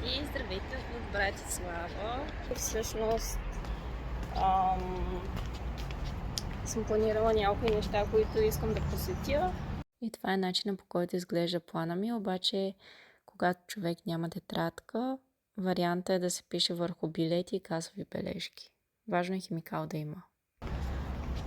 И здравейте от Братислава. Всъщност съм планирала някои неща, които искам да посетя. И това е начинът, по който изглежда плана ми, обаче когато човек няма тетрадка, вариантът е да се пише върху билети и касови бележки. Важно е химикал да има.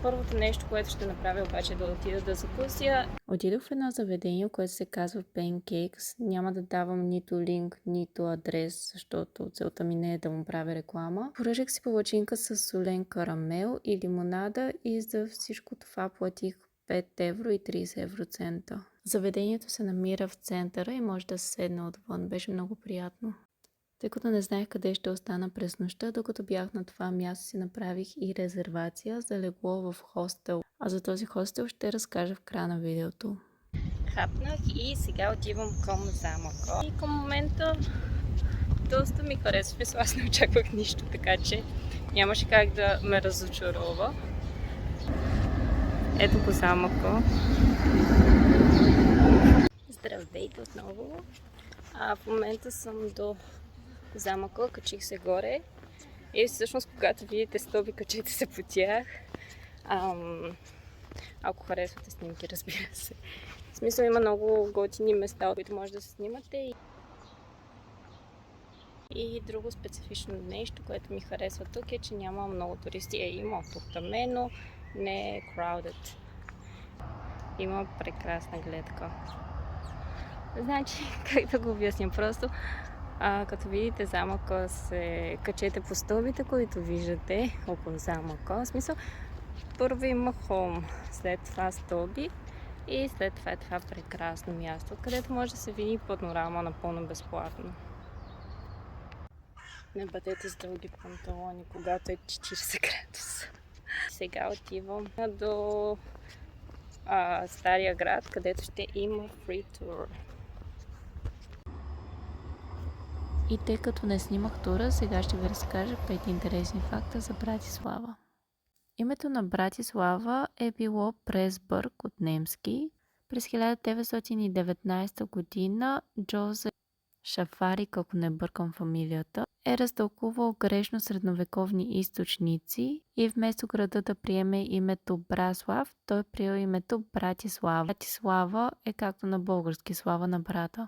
Първото нещо, което ще направя обаче е да отида да закуся. Отидох в едно заведение, което се казва Pancakes. Няма да давам нито линк, нито адрес, защото целта ми не е да му правя реклама. Поръчах си палачинка с солен карамел и лимонада и за всичко това платих 5 евро и 30 евроцента. Заведението се намира в центъра и може да се седна отвън. Беше много приятно. Тъй като не знаех къде ще остана през нощта, докато бях на това място си направих и резервация за легло в хостел. А за този хостел ще разкажа в края на видеото. Хапнах и сега отивам към замъка. И към момента доста ми харесва, аз не очаквах нищо, така че нямаше как да ме разочарова. Ето го замъка. Здравейте отново. В момента съм до замъка, качих се горе и всъщност когато видите стълби, качете се по тях. Ако харесвате снимки, разбира се. В смисъл има много готини места, които може да се снимате. И друго специфично нещо, което ми харесва тук е, че няма много туристи. Има тук там, но не е crowded. Има прекрасна гледка. Значи, как да го обясня? Просто като видите замъка, се качете по стълбите, които виждате около замъка. В смисъл, първо има холм, след това стълби и след това е това прекрасно място, където може да се види панорама напълно безплатно. Не бъдете с дълги панталони, когато е 40 градуса. Сега отивам до Стария град, където ще има free tour. И тъй като не снимах тура, сега ще ви разкажа 5 интересни факта за Братислава. Името на Братислава е било Пресбърг от немски. През 1919 година Джозеф Шафарик, ако не бъркам фамилията, е разтълкувал грешно средновековни източници и вместо града да приеме името Браслав, той приел името Братислава. Братислава е както на български слава на брата.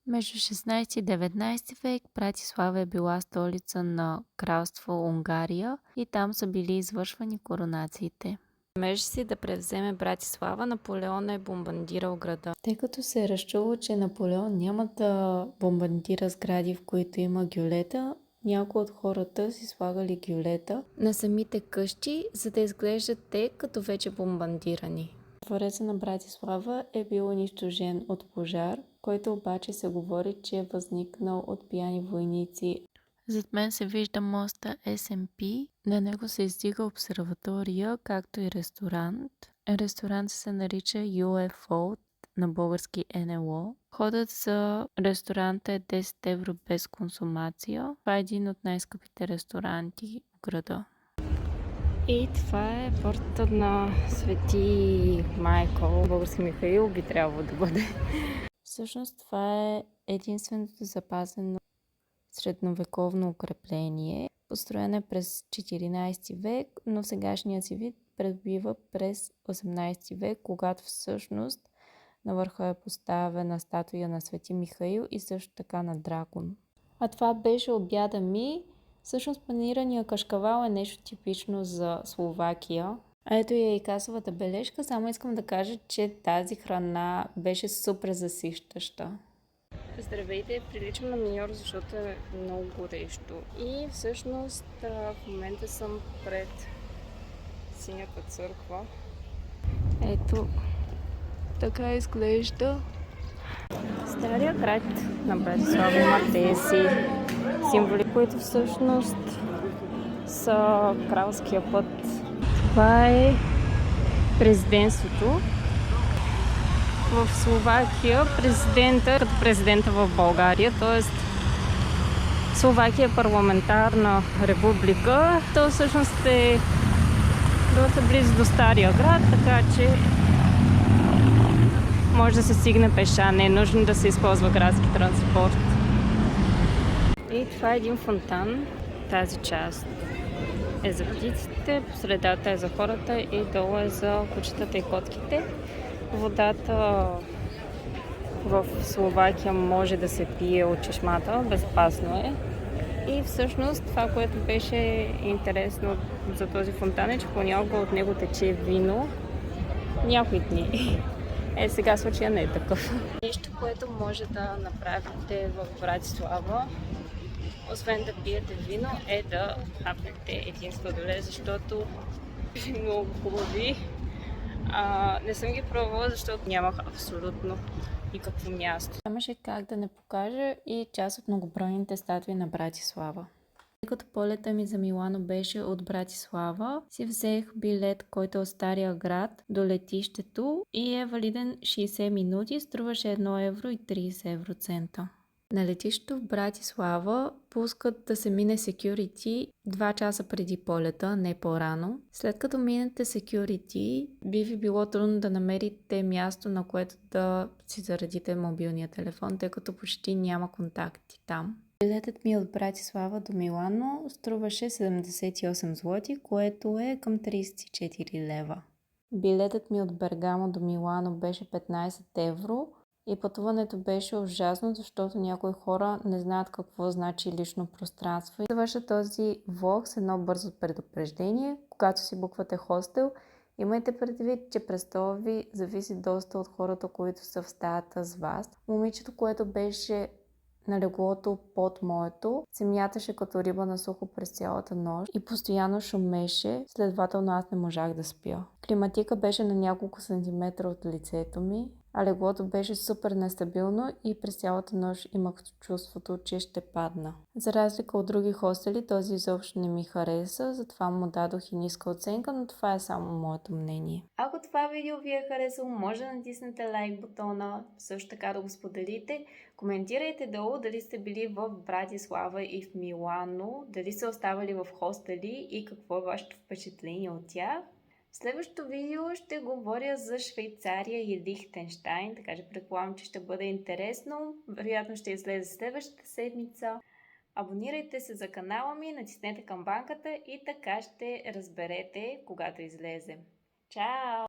Между 16 и 19 век Братислава е била столица на кралство Унгария и там са били извършвани коронациите. Стремеше си да превземе Братислава, Наполеон е бомбардирал града. Тъй като се е разчуло, че Наполеон няма да бомбардира сгради, в които има гюлета, някои от хората си слагали гюлета на самите къщи, за да изглеждат те като вече бомбардирани. Двореца на Братислава е бил унищожен от пожар, който обаче се говори, че е възникнал от пияни войници. Зад мен се вижда моста SMP. На него се издига обсерватория, както и ресторант. Ресторант се нарича UFO, на български НЛО. Входът за ресторанта е 10 евро без консумация. Това е един от най-скъпите ресторанти в града. И това е портата на Свети Майкъл. Български Михаил би трябвало да бъде. Всъщност това е единственото запазено средновековно укрепление. Построено е през 14 век, но сегашният си вид придобива през 18 век, когато всъщност на върха е поставена статуя на Свети Михаил и също така на дракон. А това беше обяда ми. Всъщност панирания кашкавал е нещо типично за Словакия. А ето и касовата бележка. Само искам да кажа, че тази храна беше супер засищаща. Здравейте, приличам на Нью Йорк, защото е много горещо. И всъщност в момента съм пред синята църква. Ето, така изглежда. Стария град на Братислава има тези символи, които всъщност са кралския път. Това е президентството. В Словакия президента, като президента в България, т.е. Словакия е парламентарна република. То всъщност е доста близо до Стария град, така че може да се стигне пеша, не е нужно да се използва градски транспорт. И това е един фонтан. Тази част е за птиците, по средата е за хората и долу е за кучетата и котките. Водата в Словакия може да се пие от чешмата, безопасно е. И всъщност това, което беше интересно за този фонтан е, че понякога от него тече вино някои дни. Сега случая не е такъв. Нещо, което може да направите в Братислава, освен да пиете вино, е да хапнете един сладолед, защото много хубави. Не съм ги пробвала, защото нямах абсолютно никакво място. Нямаше как да не покажа и част от многобройните статуи на Братислава. Тъй като полета ми за Милано беше от Братислава, си взех билет, който е от Стария град до летището и е валиден 60 минути, струваше 1 евро и 30 евроцента. На летището в Братислава пускат да се мине security 2 часа преди полета, не по-рано. След като минете security, би ви било трудно да намерите място, на което да си заредите мобилния телефон, тъй като почти няма контакти там. Билетът ми от Братислава до Милано струваше 78 злоти, което е към 34 лева. Билетът ми от Бергамо до Милано беше 15 евро и пътуването беше ужасно, защото някои хора не знаят какво значи лично пространство. Завърша този влог с едно бързо предупреждение. Когато си буквате хостел, имайте предвид, че престола ви зависи доста от хората, които са в стаята с вас. Момичето, което беше на леглото под моето, се мяташе като риба на сухо през цялата нощ и постоянно шумеше, следователно аз не можах да спя. Климатика беше на няколко сантиметра от лицето ми, а леглото беше супер нестабилно и през цялата нощ имах чувството, че ще падна. За разлика от други хостели, този изобщо не ми хареса, затова му дадох и ниска оценка, но това е само моето мнение. Ако това видео ви е харесало, може да натиснете лайк бутона, също така да го споделите. Коментирайте долу дали сте били в Братислава и в Милано, дали са оставали в хостели и какво е вашето впечатление от тях. В следващото видео ще говоря за Швейцария и Лихтенщайн, така че предполагам, че ще бъде интересно. Вероятно ще излезе следващата седмица. Абонирайте се за канала ми, натиснете камбанката и така ще разберете, когато излезе. Чао!